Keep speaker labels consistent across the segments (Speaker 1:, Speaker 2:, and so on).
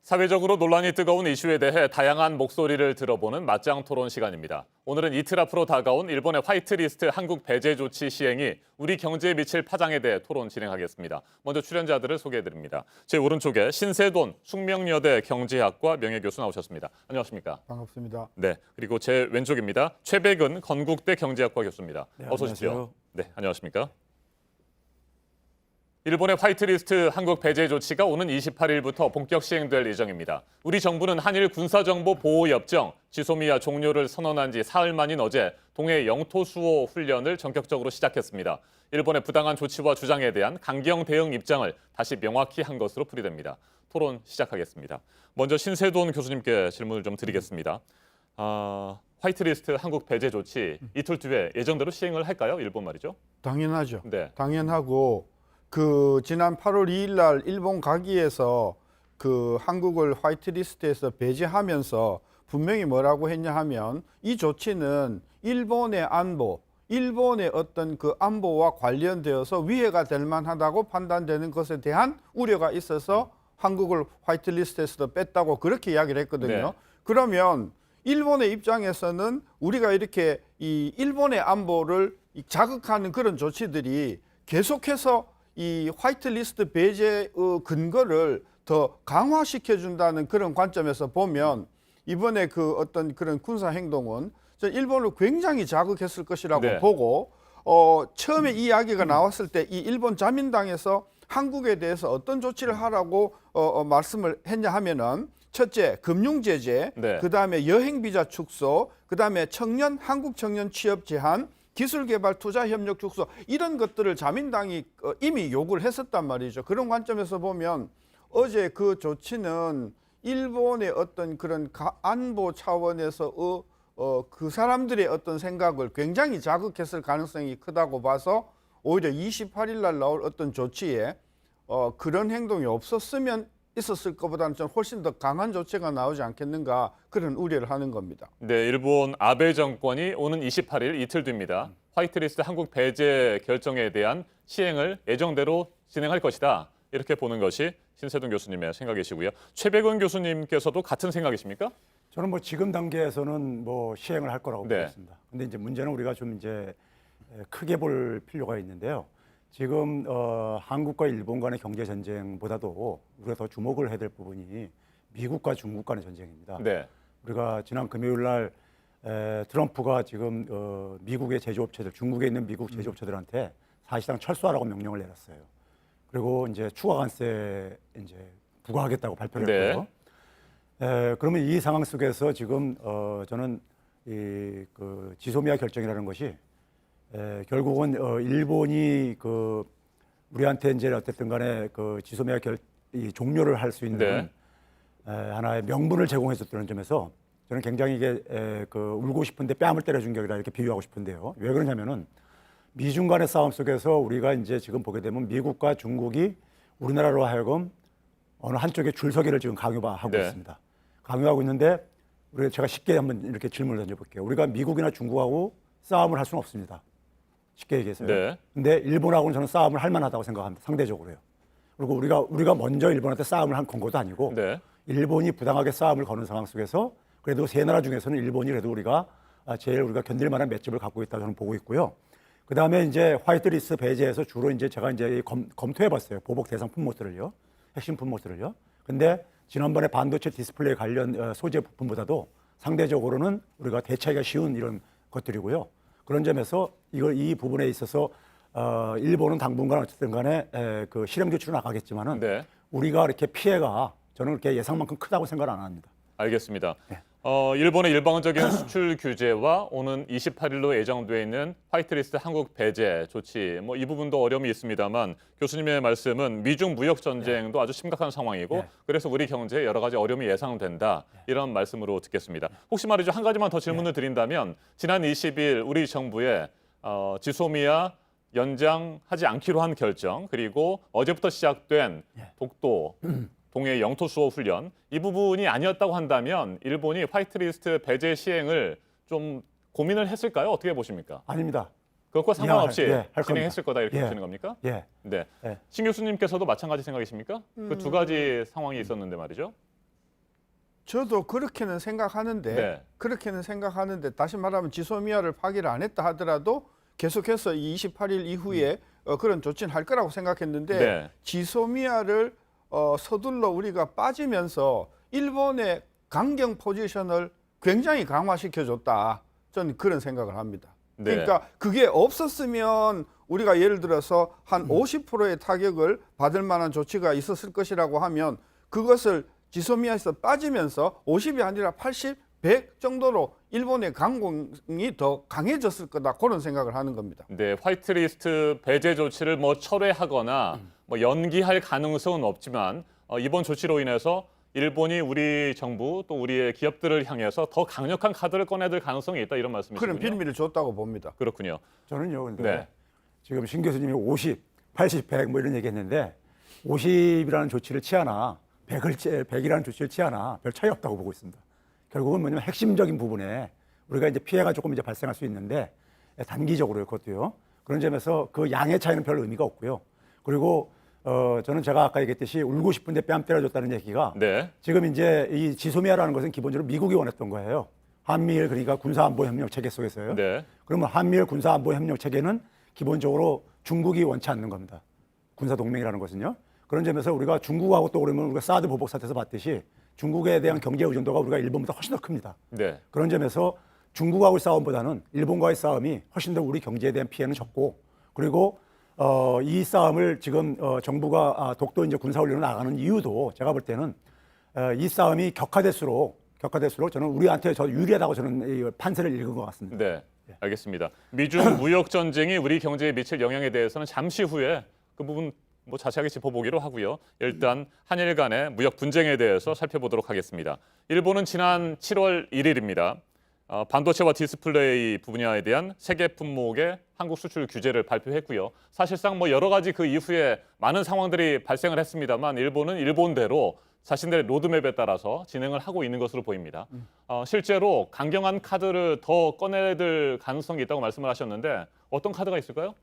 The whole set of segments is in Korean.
Speaker 1: 사회적으로 논란이 뜨거운 이슈에 대해 다양한 목소리를 들어보는 맞짱 토론 시간입니다. 오늘은 이틀 앞으로 다가온 일본의 화이트리스트 한국 배제 조치 시행이 우리 경제에 미칠 파장에 대해 토론 진행하겠습니다. 먼저 출연자들을 소개해드립니다. 제 오른쪽에 신세돈 숙명여대 경제학과 명예교수 나오셨습니다. 안녕하십니까?
Speaker 2: 반갑습니다.
Speaker 1: 네, 그리고 제 왼쪽입니다. 최백은 건국대 경제학과 교수입니다.
Speaker 3: 네,
Speaker 1: 어서 오십시오.
Speaker 3: 안녕하세요.
Speaker 1: 네, 안녕하십니까? 일본의 화이트리스트 한국 배제 조치가 오는 28일부터 본격 시행될 예정입니다. 우리 정부는 한일 군사정보보호협정 지소미아 종료를 선언한 지 사흘 만인 어제 동해 영토 수호 훈련을 전격적으로 시작했습니다. 일본의 부당한 조치와 주장에 대한 강경 대응 입장을 다시 명확히 한 것으로 풀이됩니다. 토론 시작하겠습니다. 먼저 신세돈 교수님께 질문을 좀 드리겠습니다. 화이트리스트 한국 배제 조치 이틀 뒤에 예정대로 시행을 할까요? 일본 말이죠.
Speaker 2: 당연하죠.
Speaker 1: 네.
Speaker 2: 당연하고 지난 8월 2일 날 일본 가기에서 한국을 화이트리스트에서 배제하면서 분명히 뭐라고 했냐 하면 이 조치는 일본의 안보, 일본의 어떤 안보와 관련되어서 위해가 될 만하다고 판단되는 것에 대한 우려가 있어서 한국을 화이트리스트에서도 뺐다고 그렇게 이야기를 했거든요.
Speaker 1: 네.
Speaker 2: 그러면 일본의 입장에서는 우리가 이렇게 이 일본의 안보를 자극하는 그런 조치들이 계속해서 이 화이트리스트 배제의 근거를 더 강화시켜준다는 그런 관점에서 보면 이번에 어떤 그런 군사 행동은 일본을 굉장히 자극했을 것이라고
Speaker 1: 네.
Speaker 2: 보고 처음에 이 이야기가 나왔을 때 이 일본 자민당에서 한국에 대해서 어떤 조치를 하라고 말씀을 했냐 하면은 첫째 금융 제재,
Speaker 1: 네.
Speaker 2: 그다음에 여행 비자 축소, 그다음에 한국 청년 취업 제한, 기술개발 투자 협력 축소 이런 것들을 자민당이 이미 요구를 했었단 말이죠. 그런 관점에서 보면 어제 그 조치는 일본의 어떤 그런 안보 차원에서 그 사람들의 어떤 생각을 굉장히 자극했을 가능성이 크다고 봐서 오히려 28일 날 나올 어떤 조치에 그런 행동이 없었으면 있었을 것보다는 좀 훨씬 더 강한 조치가 나오지 않겠는가 그런 우려를 하는 겁니다.
Speaker 1: 네, 일본 아베 정권이 오는 28일 이틀 뒤입니다. 화이트리스트 한국 배제 결정에 대한 시행을 예정대로 진행할 것이다. 이렇게 보는 것이 신세동 교수님의 생각이시고요. 최백은 교수님께서도 같은 생각이십니까?
Speaker 3: 저는 지금 단계에서는 시행을 할 거라고
Speaker 1: 네.
Speaker 3: 보겠습니다. 근데 이제 문제는 우리가 좀 이제 크게 볼 필요가 있는데요. 지금 한국과 일본 간의 경제 전쟁보다도 우리가 더 주목을 해야 될 부분이 미국과 중국 간의 전쟁입니다.
Speaker 1: 네.
Speaker 3: 우리가 지난 금요일 날 트럼프가 지금 미국의 제조업체들, 중국에 있는 미국 제조업체들한테 사실상 철수하라고 명령을 내렸어요. 그리고 이제 추가 관세 이제 부과하겠다고 발표를
Speaker 1: 네.
Speaker 3: 했고요. 그러면 이 상황 속에서 지금 저는 지소미아 결정이라는 것이 결국은 일본이 우리한테 이제 어쨌든 간에 지소미아 종료를 할 수 있는
Speaker 1: 네.
Speaker 3: 하나의 명분을 제공해줬다는 점에서 저는 굉장히 이게 울고 싶은데 뺨을 때려준 격이다 이렇게 비유하고 싶은데요. 왜 그러냐면은 미중 간의 싸움 속에서 우리가 이제 지금 보게 되면 미국과 중국이 우리나라로 하여금 어느 한쪽에 줄서기를 지금 강요하고
Speaker 1: 네.
Speaker 3: 있습니다. 강요하고 있는데 제가 쉽게 한번 이렇게 질문을 던져볼게요. 우리가 미국이나 중국하고 싸움을 할 수는 없습니다. 쉽게 얘기해서요.
Speaker 1: 네.
Speaker 3: 근데 일본하고는 저는 싸움을 할 만하다고 생각합니다. 상대적으로요. 그리고 우리가 먼저 일본한테 싸움을 건 것도 아니고
Speaker 1: 네.
Speaker 3: 일본이 부당하게 싸움을 거는 상황 속에서 그래도 세 나라 중에서는 일본이 그래도 우리가 견딜 만한 맷집을 갖고 있다고 저는 보고 있고요. 그 다음에 이제 화이트리스트 배제에서 주로 이제 제가 이제 검토해봤어요. 보복 대상 품목들을요. 핵심 품목들을요. 근데 지난번에 반도체 디스플레이 관련 소재 부품보다도 상대적으로는 우리가 대처하기가 쉬운 이런 것들이고요. 그런 점에서 이 부분에 있어서 일본은 당분간 어쨌든 간에 실행 조치로 나가겠지만은
Speaker 1: 네.
Speaker 3: 우리가 이렇게 피해가 저는 그렇게 예상만큼 크다고 생각을 안 합니다.
Speaker 1: 알겠습니다.
Speaker 3: 네.
Speaker 1: 일본의 일방적인 수출 규제와 오는 28일로 예정돼 있는 화이트리스트 한국 배제 조치, 이 부분도 어려움이 있습니다만 교수님의 말씀은 미중 무역 전쟁도 아주 심각한 상황이고
Speaker 3: 네.
Speaker 1: 그래서 우리 경제에 여러 가지 어려움이 예상된다 이런 말씀으로 듣겠습니다. 혹시 말이죠 한 가지만 더 질문을 드린다면 지난 20일 우리 정부의 지소미아 연장하지 않기로 한 결정 그리고 어제부터 시작된 독도 동해 영토 수호 훈련 이 부분이 아니었다고 한다면 일본이 화이트리스트 배제 시행을 좀 고민을 했을까요? 어떻게 보십니까?
Speaker 3: 아닙니다.
Speaker 1: 그것과 상관없이
Speaker 3: 할
Speaker 1: 진행했을 거다 이렇게
Speaker 3: 예.
Speaker 1: 보시는 겁니까?
Speaker 3: 예.
Speaker 1: 네.
Speaker 3: 예.
Speaker 1: 신 교수님께서도 마찬가지 생각이십니까? 그 두 가지 상황이 있었는데 말이죠.
Speaker 2: 저도 그렇게는 생각하는데
Speaker 1: 네.
Speaker 2: 그렇게는 생각하는데 다시 말하면 지소미아를 파기를 안 했다 하더라도 계속해서 이 28일 이후에 그런 조치는 할 거라고 생각했는데
Speaker 1: 네.
Speaker 2: 지소미아를 서둘러 우리가 빠지면서 일본의 강경 포지션을 굉장히 강화시켜줬다. 저는 그런 생각을 합니다.
Speaker 1: 네.
Speaker 2: 그러니까 그게 없었으면 우리가 예를 들어서 한 50%의 타격을 받을 만한 조치가 있었을 것이라고 하면 그것을 지소미아에서 빠지면서 50이 아니라 80, 100 정도로 일본의 강공이 더 강해졌을 거다. 그런 생각을 하는 겁니다.
Speaker 1: 네, 화이트리스트 배제 조치를 뭐 철회하거나 뭐 연기할 가능성은 없지만 이번 조치로 인해서 일본이 우리 정부 또 우리의 기업들을 향해서 더 강력한 카드를 꺼내들 가능성이 있다 이런 말씀이시군요.
Speaker 2: 그런 빌미를 줬다고 봅니다.
Speaker 1: 그렇군요.
Speaker 3: 저는요, 근데
Speaker 1: 네.
Speaker 3: 지금 신 교수님이 50, 80, 100 뭐 이런 얘기했는데 50이라는 조치를 취하나 100이라는 조치를 취하나 별 차이 없다고 보고 있습니다. 결국은 뭐냐면 핵심적인 부분에 우리가 이제 피해가 조금 이제 발생할 수 있는데 단기적으로 그것도요. 그런 점에서 그 양의 차이는 별 의미가 없고요. 그리고 저는 제가 아까 얘기했듯이 울고 싶은데 뺨 때려줬다는 얘기가
Speaker 1: 네.
Speaker 3: 지금 이제 이 지소미아라는 것은 기본적으로 미국이 원했던 거예요. 한미일 그러니까 군사안보협력 체계 속에서요.
Speaker 1: 네.
Speaker 3: 그러면 한미일 군사안보협력 체계는 기본적으로 중국이 원치 않는 겁니다. 군사동맹이라는 것은요. 그런 점에서 우리가 중국하고 또 그러면 우리가 사드 보복 사태에서 봤듯이 중국에 대한 경제 의존도가 우리가 일본보다 훨씬 더 큽니다.
Speaker 1: 네.
Speaker 3: 그런 점에서 중국하고의 싸움보다는 일본과의 싸움이 훨씬 더 우리 경제에 대한 피해는 적고 그리고 이 싸움을 지금 정부가 독도 이제 군사훈련을 나가는 이유도 제가 볼 때는 이 싸움이 격화될수록 저는 우리한테 더 유리하다고 저는 이 판세를 읽은 것 같습니다.
Speaker 1: 네. 알겠습니다. 미중 무역 전쟁이 우리 경제에 미칠 영향에 대해서는 잠시 후에 그 부분 뭐 자세하게 짚어보기로 하고요. 일단 한일 간의 무역 분쟁에 대해서 살펴보도록 하겠습니다. 일본은 지난 7월 1일입니다. 반도체와 디스플레이 분야에 대한 세계 품목의 한국 수출 규제를 발표했고요. 사실상 뭐 여러 가지 그 이후에 많은 상황들이 발생을 했습니다만 일본은 일본대로 자신들의 로드맵에 따라서 진행을 하고 있는 것으로 보입니다. 실제로 강경한 카드를 더 꺼내들 가능성이 있다고 말씀을 하셨는데 어떤 카드가 있을까요?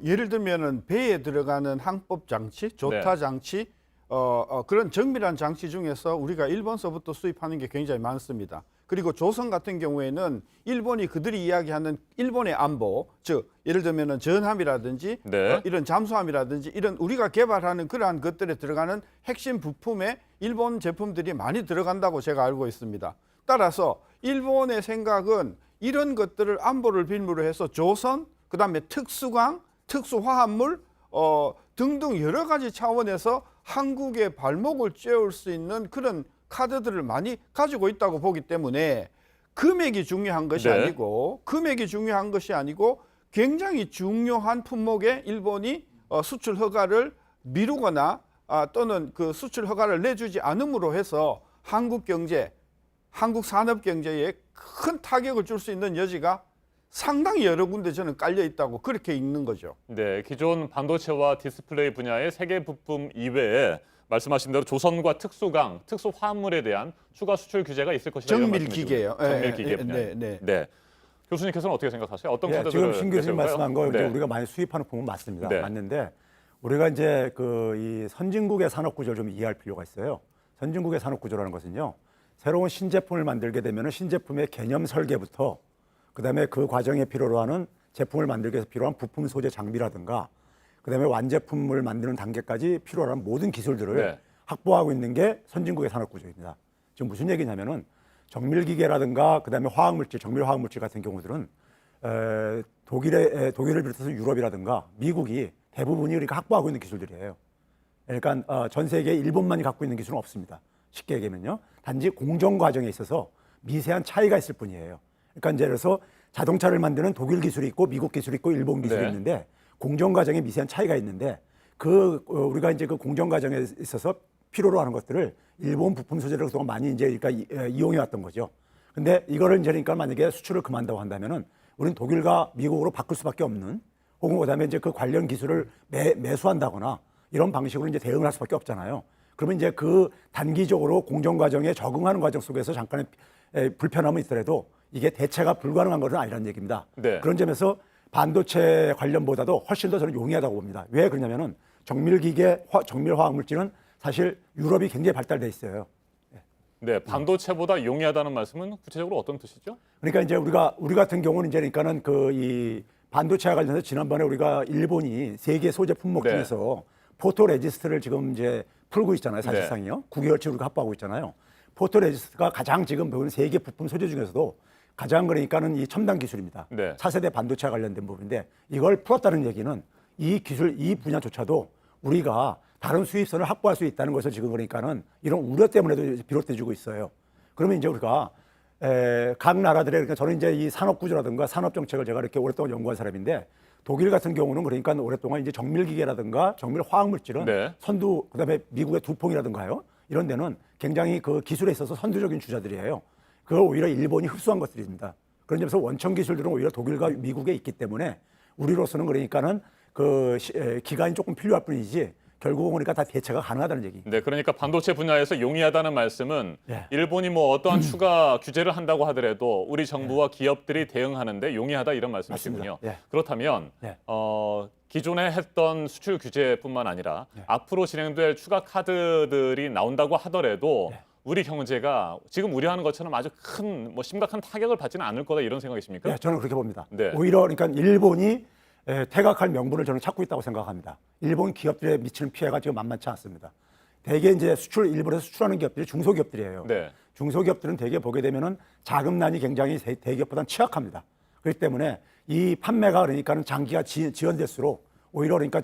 Speaker 2: 예를 들면은 배에 들어가는 항법 장치, 조타
Speaker 1: 네.
Speaker 2: 장치, 그런 정밀한 장치 중에서 우리가 일본서부터 수입하는 게 굉장히 많습니다. 그리고 조선 같은 경우에는 일본이 그들이 이야기하는 일본의 안보, 즉 예를 들면은 전함이라든지
Speaker 1: 네.
Speaker 2: 이런 잠수함이라든지 이런 우리가 개발하는 그러한 것들에 들어가는 핵심 부품에 일본 제품들이 많이 들어간다고 제가 알고 있습니다. 따라서 일본의 생각은 이런 것들을 안보를 빌미로 해서 조선, 그다음에 특수광, 특수화합물 등등 여러 가지 차원에서 한국의 발목을 쬐울 수 있는 그런 카드들을 많이 가지고 있다고 보기 때문에 금액이 중요한 것이
Speaker 1: 네.
Speaker 2: 아니고 굉장히 중요한 품목에 일본이 수출 허가를 미루거나 또는 그 수출 허가를 내주지 않음으로 해서 한국 경제, 한국 산업 경제에 큰 타격을 줄 수 있는 여지가 상당히 여러 군데 저는 깔려 있다고 그렇게 읽는 거죠.
Speaker 1: 네, 기존 반도체와 디스플레이 분야의 세계 부품 이외에 말씀하신 대로 조선과 특수강, 특수화합물에 대한 추가 수출 규제가 있을 것이다. 이런
Speaker 2: 정밀 기계요.
Speaker 1: 정밀 기계 분야.
Speaker 2: 네.
Speaker 1: 네. 교수님께서는 어떻게 생각하세요? 어떤
Speaker 3: 예,
Speaker 1: 카드들을
Speaker 3: 지금 신 교수님
Speaker 1: 내세울까요?
Speaker 3: 말씀한 거 이제
Speaker 1: 네.
Speaker 3: 우리가 많이 수입하는 부분 맞습니다.
Speaker 1: 네.
Speaker 3: 맞는데 우리가 이제 이 선진국의 산업 구조를 좀 이해할 필요가 있어요. 선진국의 산업 구조라는 것은요. 새로운 신제품을 만들게 되면 신제품의 개념 설계부터 그다음에 그 과정에 필요로 하는 제품을 만들기 위해서 필요한 부품 소재 장비라든가 그다음에 완제품을 만드는 단계까지 필요로 하는 모든 기술들을
Speaker 1: 네.
Speaker 3: 확보하고 있는 게 선진국의 산업 구조입니다. 지금 무슨 얘기냐면은 정밀기계라든가 그다음에 화학물질, 정밀화학물질 같은 경우들은 독일을 비롯해서 유럽이라든가 미국이 대부분이 우리가 확보하고 있는 기술들이에요. 그러니까 전 세계에 일본만이 갖고 있는 기술은 없습니다. 쉽게 얘기하면요. 단지 공정 과정에 있어서 미세한 차이가 있을 뿐이에요. 그러니까 이제 그래서 자동차를 만드는 독일 기술이 있고 미국 기술이 있고 일본 기술이
Speaker 1: 네.
Speaker 3: 있는데 공정 과정에 미세한 차이가 있는데 우리가 이제 그 공정 과정에 있어서 필요로 하는 것들을 일본 부품 소재를 그동안 많이 이제 그러니까 이용해 왔던 거죠. 근데 이거를 이제 그러니까 만약에 수출을 그만다고 한다면은 우리는 독일과 미국으로 바꿀 수밖에 없는 혹은 그다음에 이제 그 관련 기술을 매수한다거나 이런 방식으로 이제 대응을 할 수밖에 없잖아요. 그러면 이제 그 단기적으로 공정 과정에 적응하는 과정 속에서 잠깐의 불편함은 있더라도 이게 대체가 불가능한 것은 아니라는 얘기입니다.
Speaker 1: 네.
Speaker 3: 그런 점에서 반도체 관련보다도 훨씬 더 저는 용이하다고 봅니다. 왜 그러냐면은 정밀기계, 정밀화학물질은 사실 유럽이 굉장히 발달돼 있어요.
Speaker 1: 네, 반도체보다 용이하다는 말씀은 구체적으로 어떤 뜻이죠?
Speaker 3: 그러니까 이제 우리 같은 경우는 이제 그러니까는 그 이 반도체와 관련해서 지난번에 우리가 일본이 세계 소재 품목
Speaker 1: 네.
Speaker 3: 중에서 포토레지스트를 지금 이제 풀고 있잖아요. 사실상이요. 9개월치 우리가 확보하고 있잖아요. 포토레지스트가 가장 지금 보면 세계 부품 소재 중에서도 가장 그러니까는 이 첨단 기술입니다.
Speaker 1: 네.
Speaker 3: 차세대 반도체와 관련된 부분인데 이걸 풀었다는 얘기는 이 기술, 이 분야조차도 우리가 다른 수입선을 확보할 수 있다는 것을 지금 그러니까는 이런 우려 때문에도 비롯돼지고 있어요. 그러면 이제 우리가 각 나라들의 그러니까 저는 이제 이 산업 구조라든가 산업 정책을 제가 이렇게 오랫동안 연구한 사람인데 독일 같은 경우는 그러니까 오랫동안 이제 정밀기계라든가 정밀 화학물질은
Speaker 1: 네.
Speaker 3: 선두 그다음에 미국의 두퐁이라든가요 이런 데는 굉장히 그 기술에 있어서 선두적인 주자들이에요. 그걸 오히려 일본이 흡수한 것들입니다. 그런 점에서 원천 기술들은 오히려 독일과 미국에 있기 때문에 우리로서는 그러니까는 기간이 조금 필요할 뿐이지 결국은 그러니까 다 대체가 가능하다는 얘기.
Speaker 1: 네, 그러니까 반도체 분야에서 용이하다는 말씀은
Speaker 3: 네.
Speaker 1: 일본이 뭐 어떠한 추가 규제를 한다고 하더라도 우리 정부와 기업들이 대응하는데 용이하다 이런 말씀이시군요.
Speaker 3: 맞습니다. 네.
Speaker 1: 그렇다면
Speaker 3: 네.
Speaker 1: 기존에 했던 수출 규제뿐만 아니라
Speaker 3: 네.
Speaker 1: 앞으로 진행될 추가 카드들이 나온다고 하더라도
Speaker 3: 네.
Speaker 1: 우리 경제가 지금 우려하는 것처럼 아주 큰 뭐 심각한 타격을 받지는 않을 거다 이런 생각이십니까?
Speaker 3: 네, 저는 그렇게 봅니다.
Speaker 1: 네.
Speaker 3: 오히려 그러니까 일본이 퇴각할 명분을 저는 찾고 있다고 생각합니다. 일본 기업들에 미치는 피해가 지금 만만치 않습니다. 대개 이제 일본에서 수출하는 기업들이 중소기업들이에요.
Speaker 1: 네.
Speaker 3: 중소기업들은 대개 보게 되면은 자금난이 굉장히 대기업보다는 취약합니다. 그렇기 때문에 이 판매가 그러니까는 장기가 지연될수록 오히려 그러니까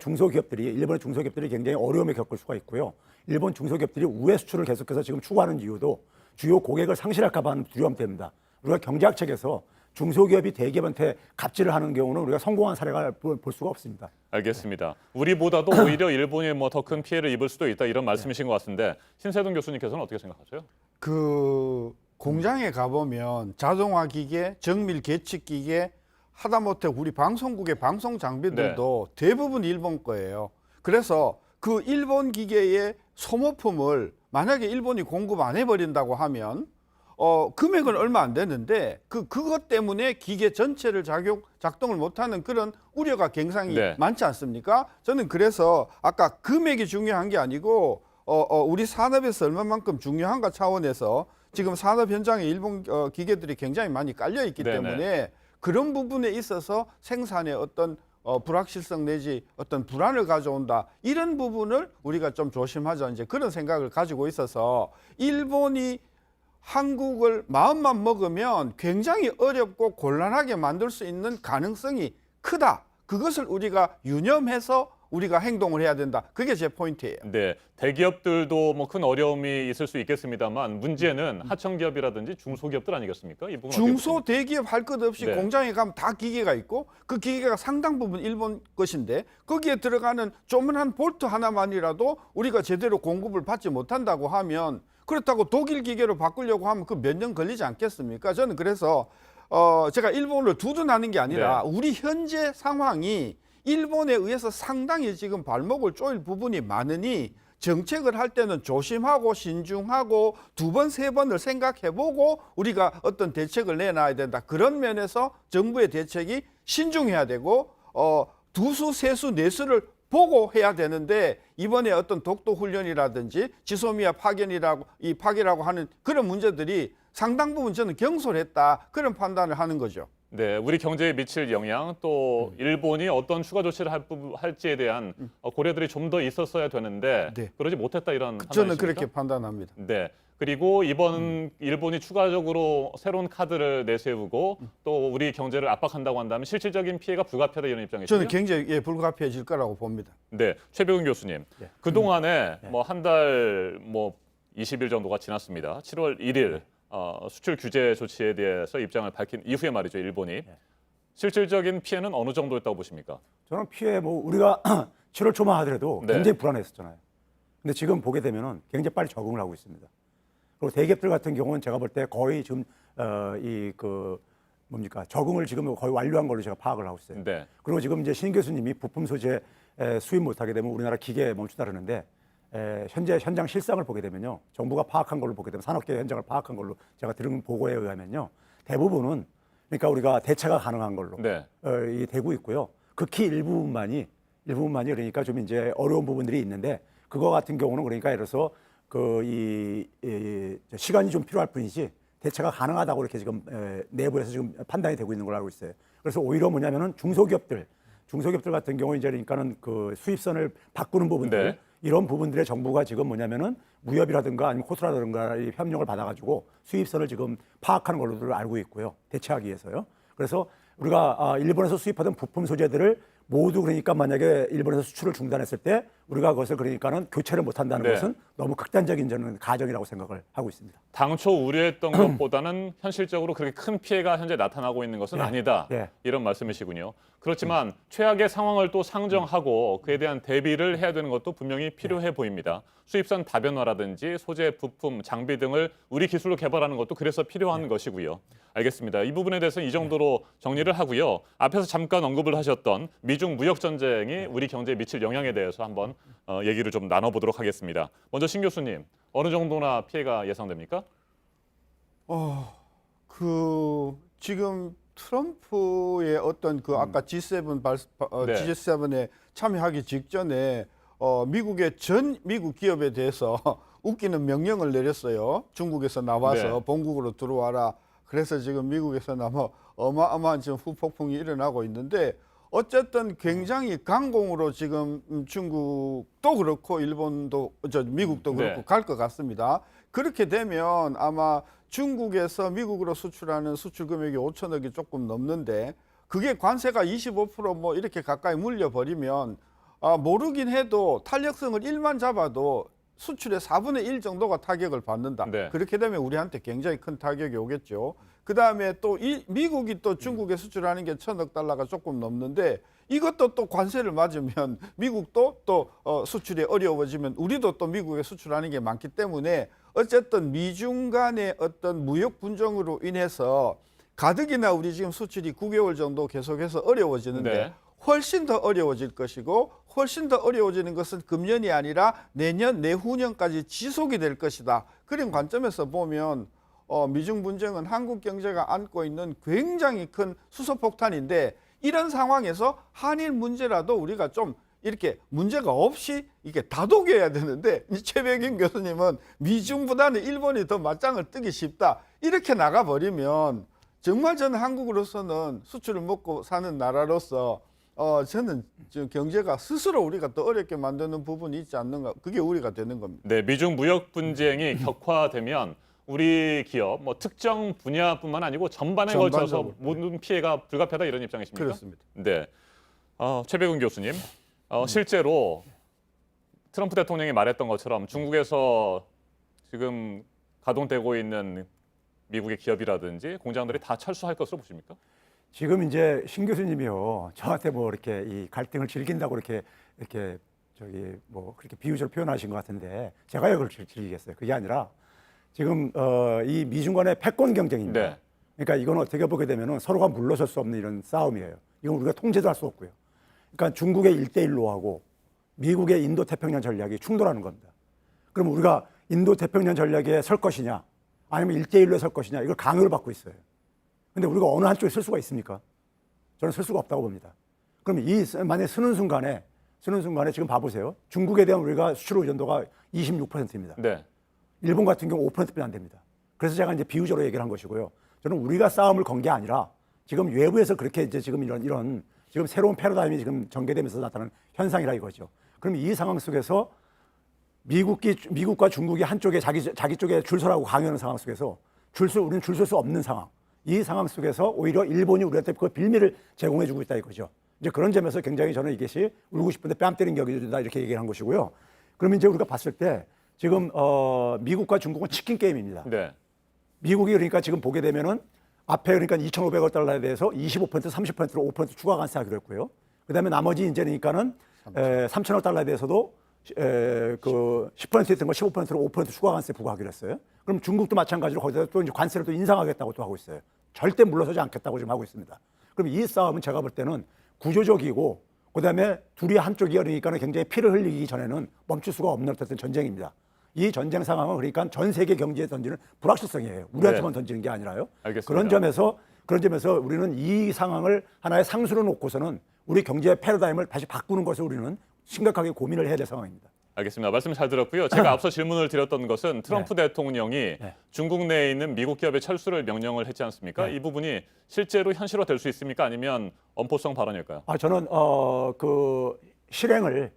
Speaker 3: 일본의 중소기업들이 굉장히 어려움을 겪을 수가 있고요. 일본 중소기업들이 우회 수출을 계속해서 지금 추구하는 이유도 주요 고객을 상실할까 봐 하는 두려움 때문입니다. 우리가 경제학 책에서 중소기업이 대기업한테 갑질을 하는 경우는 우리가 성공한 사례가 볼 수가 없습니다.
Speaker 1: 알겠습니다. 우리보다도 오히려 일본이 뭐 더 큰 피해를 입을 수도 있다 이런 말씀이신 것 같은데 신세동 교수님께서는 어떻게 생각하세요?
Speaker 2: 그 공장에 가보면 자동화 기계, 정밀 계측 기계, 하다못해 우리 방송국의 방송 장비들도 대부분 일본 거예요. 그래서 그 일본 기계의 소모품을 만약에 일본이 공급 안 해버린다고 하면 금액은 얼마 안 되는데 그것 때문에 기계 전체를 작동을 못하는 그런 우려가 굉장히
Speaker 1: 네.
Speaker 2: 많지 않습니까? 저는 그래서 아까 금액이 중요한 게 아니고 우리 산업에서 얼마만큼 중요한가 차원에서 지금 산업 현장에 일본 기계들이 굉장히 많이 깔려 있기
Speaker 1: 네네.
Speaker 2: 때문에 그런 부분에 있어서 생산의 어떤 불확실성 내지 어떤 불안을 가져온다 이런 부분을 우리가 좀 조심하자 이제 그런 생각을 가지고 있어서 일본이 한국을 마음만 먹으면 굉장히 어렵고 곤란하게 만들 수 있는 가능성이 크다. 그것을 우리가 유념해서 우리가 행동을 해야 된다. 그게 제 포인트예요.
Speaker 1: 네, 대기업들도 뭐 큰 어려움이 있을 수 있겠습니다만 문제는 하청기업이라든지 중소기업들 아니겠습니까? 이 부분 어떻게
Speaker 2: 중소
Speaker 1: 보십니까?
Speaker 2: 대기업 할 것 없이
Speaker 1: 네.
Speaker 2: 공장에 가면 다 기계가 있고 그 기계가 상당 부분 일본 것인데 거기에 들어가는 조그만한 볼트 하나만이라도 우리가 제대로 공급을 받지 못한다고 하면 그렇다고 독일 기계로 바꾸려고 하면 그 몇 년 걸리지 않겠습니까? 저는 그래서 제가 일본을 두둔하는 게 아니라
Speaker 1: 네.
Speaker 2: 우리 현재 상황이 일본에 의해서 상당히 지금 발목을 조일 부분이 많으니 정책을 할 때는 조심하고 신중하고 두 번, 세 번을 생각해보고 우리가 어떤 대책을 내놔야 된다. 그런 면에서 정부의 대책이 신중해야 되고 두수, 세수, 네수를 보고 해야 되는데 이번에 어떤 독도 훈련이라든지 지소미아 파괴라고 하는 그런 문제들이 상당 부분 저는 경솔했다. 그런 판단을 하는 거죠.
Speaker 1: 네, 우리 경제에 미칠 영향 또 일본이 어떤 추가 조치를 할지에 대한 고려들이 좀 더 있었어야 되는데
Speaker 2: 네.
Speaker 1: 그러지 못했다 이런
Speaker 2: 저는
Speaker 1: 판단이십니까?
Speaker 2: 그렇게 판단합니다.
Speaker 1: 네. 그리고 이번 일본이 추가적으로 새로운 카드를 내세우고 또 우리 경제를 압박한다고 한다면 실질적인 피해가 불가피하다 이런 입장이시죠?
Speaker 2: 저는 굉장히 불가피해질 거라고 봅니다.
Speaker 1: 네, 최백운 교수님.
Speaker 3: 네.
Speaker 1: 그동안에 뭐 한 달 20일 정도가 지났습니다. 7월 1일 수출 규제 조치에 대해서 입장을 밝힌 이후에 말이죠, 일본이. 실질적인 피해는 어느 정도였다고 보십니까?
Speaker 3: 저는 피해 우리가 7월 초만 하더라도
Speaker 1: 네.
Speaker 3: 굉장히 불안했었잖아요. 근데 지금 보게 되면은 굉장히 빨리 적응을 하고 있습니다. 그리고 대기업들 같은 경우는 제가 볼 때 거의 지금 적응을 지금 거의 완료한 걸로 제가 파악을 하고 있어요.
Speaker 1: 네.
Speaker 3: 그리고 지금 이제 신 교수님이 부품 소재 수입 못하게 되면 우리나라 기계 멈추다 그러는데 현재 현장 실상을 보게 되면요, 정부가 파악한 걸로 보게 되면 산업계 현장을 파악한 걸로 제가 들은 보고에 의하면요, 대부분은 그러니까 우리가 대체가 가능한 걸로
Speaker 1: 네.
Speaker 3: 이 되고 있고요. 극히 일부분만이 그러니까 좀 이제 어려운 부분들이 있는데 그거 같은 경우는 그러니까 예를 들어서 시간이 좀 필요할 뿐이지 대처가 가능하다고 이렇게 지금 내부에서 지금 판단이 되고 있는 걸로 알고 있어요. 그래서 오히려 뭐냐면은 중소기업들 같은 경우 이제 그러니까는 그 수입선을 바꾸는 부분들
Speaker 1: 네.
Speaker 3: 이런 부분들에 정부가 지금 뭐냐면은 무협이라든가 아니면 호수라든가 이 협력을 받아가지고 수입선을 지금 파악하는 걸로들 알고 있고요. 대체하기 위해서요. 그래서 우리가 일본에서 수입하던 부품 소재들을 모두 그러니까 만약에 일본에서 수출을 중단했을 때 우리가 그것을 그러니까는 교체를 못한다는
Speaker 1: 네.
Speaker 3: 것은 너무 극단적인 저는 가정이라고 생각을 하고 있습니다.
Speaker 1: 당초 우려했던 것보다는 현실적으로 그렇게 큰 피해가 현재 나타나고 있는 것은
Speaker 3: 네.
Speaker 1: 아니다.
Speaker 3: 네.
Speaker 1: 이런 말씀이시군요. 그렇지만 최악의 상황을 또 상정하고 그에 대한 대비를 해야 되는 것도 분명히 필요해 보입니다. 수입선 다변화라든지 소재, 부품, 장비 등을 우리 기술로 개발하는 것도 그래서 필요한 것이고요. 알겠습니다. 이 부분에 대해서 이 정도로 정리를 하고요. 앞에서 잠깐 언급을 하셨던 미중 무역 전쟁이 우리 경제에 미칠 영향에 대해서 한번 얘기를 좀 나눠보도록 하겠습니다. 먼저 신 교수님, 어느 정도나 피해가 예상됩니까?
Speaker 2: 지금 트럼프의 어떤 그 아까 G7
Speaker 1: 네.
Speaker 2: G7에 참여하기 직전에 미국의 전 미국 기업에 대해서 웃기는 명령을 내렸어요. 중국에서 나와서
Speaker 1: 네.
Speaker 2: 본국으로 들어와라. 그래서 지금 미국에서 아마 어마어마한 지금 후폭풍이 일어나고 있는데 어쨌든 굉장히 강공으로 지금 중국도 그렇고 일본도 미국도 그렇고
Speaker 1: 네.
Speaker 2: 갈 것 같습니다. 그렇게 되면 아마 중국에서 미국으로 수출하는 수출 금액이 5천억이 조금 넘는데 그게 관세가 25% 이렇게 가까이 물려버리면 모르긴 해도 탄력성을 1만 잡아도 수출의 4분의 1 정도가 타격을 받는다.
Speaker 1: 네.
Speaker 2: 그렇게 되면 우리한테 굉장히 큰 타격이 오겠죠. 그다음에 또 미국이 또 중국에 수출하는 게 1,000억 달러가 조금 넘는데 이것도 또 관세를 맞으면 미국도 또 수출이 어려워지면 우리도 또 미국에 수출하는 게 많기 때문에 어쨌든 미중 간의 어떤 무역 분쟁으로 인해서 가뜩이나 우리 지금 수출이 9개월 정도 계속해서 어려워지는데
Speaker 1: 네.
Speaker 2: 훨씬 더 어려워질 것이고 훨씬 더 어려워지는 것은 금년이 아니라 내년, 내후년까지 지속이 될 것이다. 그런 관점에서 보면 미중 분쟁은 한국 경제가 안고 있는 굉장히 큰 수소폭탄인데 이런 상황에서 한일 문제라도 우리가 좀 이렇게 문제가 없이 이게 다독여야 되는데 최백인 교수님은 미중보다는 일본이 더 맞짱을 뜨기 쉽다. 이렇게 나가버리면 정말 저는 한국으로서는 수출을 먹고 사는 나라로서 저는 지금 경제가 스스로 우리가 더 어렵게 만드는 부분이 있지 않는가. 그게 우리가 되는 겁니다.
Speaker 1: 네, 미중 무역 분쟁이 격화되면 우리 기업 특정 분야뿐만 아니고 전반에 걸쳐서
Speaker 2: 전반적으로.
Speaker 1: 모든 피해가 불가피하다 이런 입장이십니까?
Speaker 2: 그렇습니다.
Speaker 1: 네, 최백운 교수님, 실제로 트럼프 대통령이 말했던 것처럼 중국에서 지금 가동되고 있는 미국의 기업이라든지 공장들이 다 철수할 것으로 보십니까?
Speaker 3: 지금 이제 신 교수님이요 저한테 뭐 이렇게 이 갈등을 즐긴다고 이렇게 뭐 그렇게 비유적으로 표현하신 것 같은데 제가 이걸 즐기겠어요. 그게 아니라 지금 이 미중 간의 패권 경쟁입니다.
Speaker 1: 네.
Speaker 3: 그러니까 이건 어떻게 보게 되면은 서로가 물러설 수 없는 이런 싸움이에요. 이건 우리가 통제도 할 수 없고요. 그러니까 중국의 1대1로하고 미국의 인도 태평양 전략이 충돌하는 겁니다. 그럼 우리가 인도 태평양 전략에 설 것이냐, 아니면 1대1로에 설 것이냐, 이걸 강요를 받고 있어요. 근데 우리가 어느 한쪽에 설 수가 있습니까? 저는 설 수가 없다고 봅니다. 그럼 만약에 서는 순간에 지금 봐보세요. 중국에 대한 우리가 수출 의존도가 26%입니다.
Speaker 1: 네.
Speaker 3: 일본 같은 경우 5%뿐이 안 됩니다. 그래서 제가 이제 비유적으로 얘기를 한 것이고요. 저는 우리가 싸움을 건 게 아니라 지금 외부에서 그렇게 이제 지금 이런 지금 새로운 패러다임이 지금 전개되면서 나타나는 현상이라 이거죠. 그럼 이 상황 속에서 미국과 중국이 한쪽에 자기 쪽에 줄 서라고 강요하는 상황 속에서 우리는 줄 설 수 없는 상황. 이 상황 속에서 오히려 일본이 우리한테 그 빌미를 제공해주고 있다 이거죠. 이제 그런 점에서 굉장히 저는 이것이 울고 싶은데 뺨 때린 격이다 이렇게 얘기를 한 것이고요. 그러면 이제 우리가 봤을 때 지금 미국과 중국은 치킨 게임입니다.
Speaker 1: 네.
Speaker 3: 미국이 그러니까 지금 보게 되면은 앞에 그러니까 2,500억 달러에 대해서 25%, 30%로 5% 추가 관세하기로 했고요. 그다음에 나머지 이제 그러니까는 3,000억 달러에 대해서도 그 10%였던 거 15%로 5% 추가 관세 부과하기로 했어요. 그럼 중국도 마찬가지로 거기다 또 이제 관세를 또 인상하겠다고 또 하고 있어요. 절대 물러서지 않겠다고 지금 하고 있습니다. 그럼 이 싸움은 제가 볼 때는 구조적이고 그다음에 둘이 한쪽이 그러니까는 굉장히 피를 흘리기 전에는 멈출 수가 없는 어떤 전쟁입니다. 이 전쟁 상황은 그러니까 전 세계 경제에 던지는 불확실성이에요. 우리한테만 던지는 게 아니라요.
Speaker 1: 알겠습니다.
Speaker 3: 그런 점에서 우리는 이 상황을 하나의 상수로 놓고서는 우리 경제의 패러다임을 다시 바꾸는 것을 우리는 심각하게 고민을 해야 될 상황입니다.
Speaker 1: 알겠습니다. 말씀 잘 들었고요. 제가 앞서 질문을 드렸던 것은 트럼프 대통령이 중국 내에 있는 미국 기업의 철수를 명령을 했지 않습니까? 이 부분이 실제로 현실화될 수 있습니까? 아니면 엄포성 발언일까요?
Speaker 3: 저는 그 실행을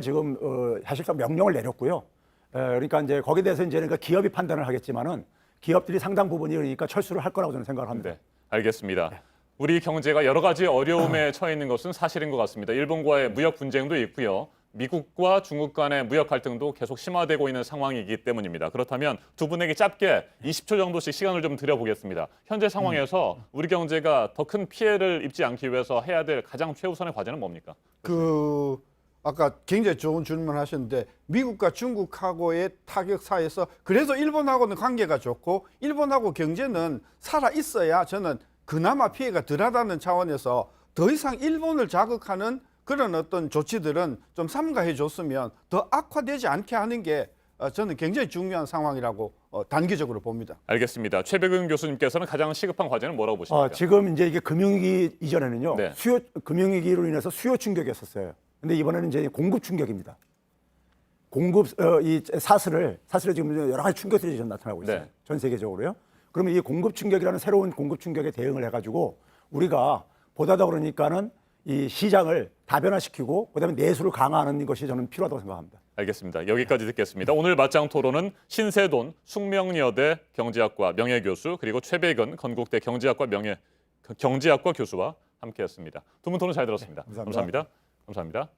Speaker 3: 지금 사실상 명령을 내렸고요. 그러니까 이제 거기에 대해서 이제 그러니까 기업이 판단을 하겠지만은 기업들이 상당 부분이 그러니까 철수를 할 거라고 저는 생각을 합니다.
Speaker 1: 네, 알겠습니다. 우리 경제가 여러 가지 어려움에 처해 있는 것은 사실인 것 같습니다. 일본과의 무역 분쟁도 있고요. 미국과 중국 간의 무역 갈등도 계속 심화되고 있는 상황이기 때문입니다. 그렇다면 두 분에게 짧게 20초 정도씩 시간을 좀 드려보겠습니다. 현재 상황에서 우리 경제가 더 큰 피해를 입지 않기 위해서 해야 될 가장 최우선의 과제는 뭡니까?
Speaker 2: 아까 굉장히 좋은 질문하셨는데 미국과 중국하고의 타격사에서 그래서 일본하고는 관계가 좋고 일본하고 경제는 살아 있어야 저는 그나마 피해가 덜하다는 차원에서 더 이상 일본을 자극하는 그런 어떤 조치들은 좀 삼가해 줬으면 더 악화되지 않게 하는 게 저는 굉장히 중요한 상황이라고 단기적으로 봅니다.
Speaker 1: 알겠습니다. 최백은 교수님께서는 가장 시급한 과제는 뭐라고 보십니까?
Speaker 3: 지금 이제 이게 금융위기 이전에는요.
Speaker 1: 네.
Speaker 3: 금융위기로 인해서 수요 충격이었었어요. 근데 이번에는 이제 공급 충격입니다. 이 사슬에 지금 여러 가지 충격들이 지금 나타나고 있어요.
Speaker 1: 네.
Speaker 3: 전 세계적으로요. 그러면 이 공급 충격이라는 새로운 공급 충격에 대응을 해가지고 우리가 보다 더 그러니까는 이 시장을 다변화시키고 그다음에 내수를 강화하는 것이 저는 필요하다고 생각합니다.
Speaker 1: 알겠습니다. 여기까지 듣겠습니다. 오늘 맞짱 토론은 신세돈 숙명여대 경제학과 명예교수 그리고 최백은 건국대 경제학과 교수와 함께했습니다. 두 분 토론 잘 들었습니다.
Speaker 3: 감사합니다.
Speaker 1: 감사합니다.